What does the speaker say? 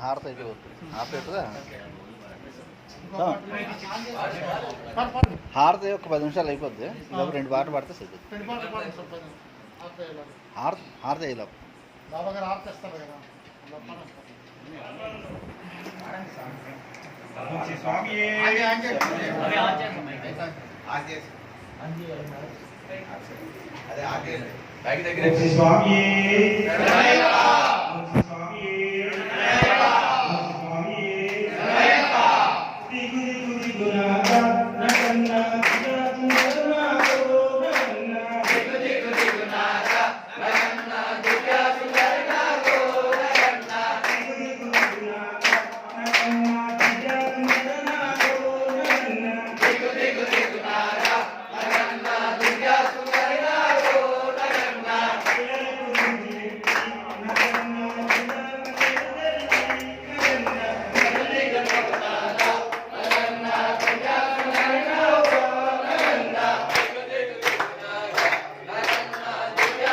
హారతి అయిపోతుంది. ఆపేట్టుగా హారతి ఒక 10 నిమిషాలు అయిపోద్ది. లోపు 2 పాటలు పాడితే సరిపోతుంది. హారతి అయ్యేలా స్వామి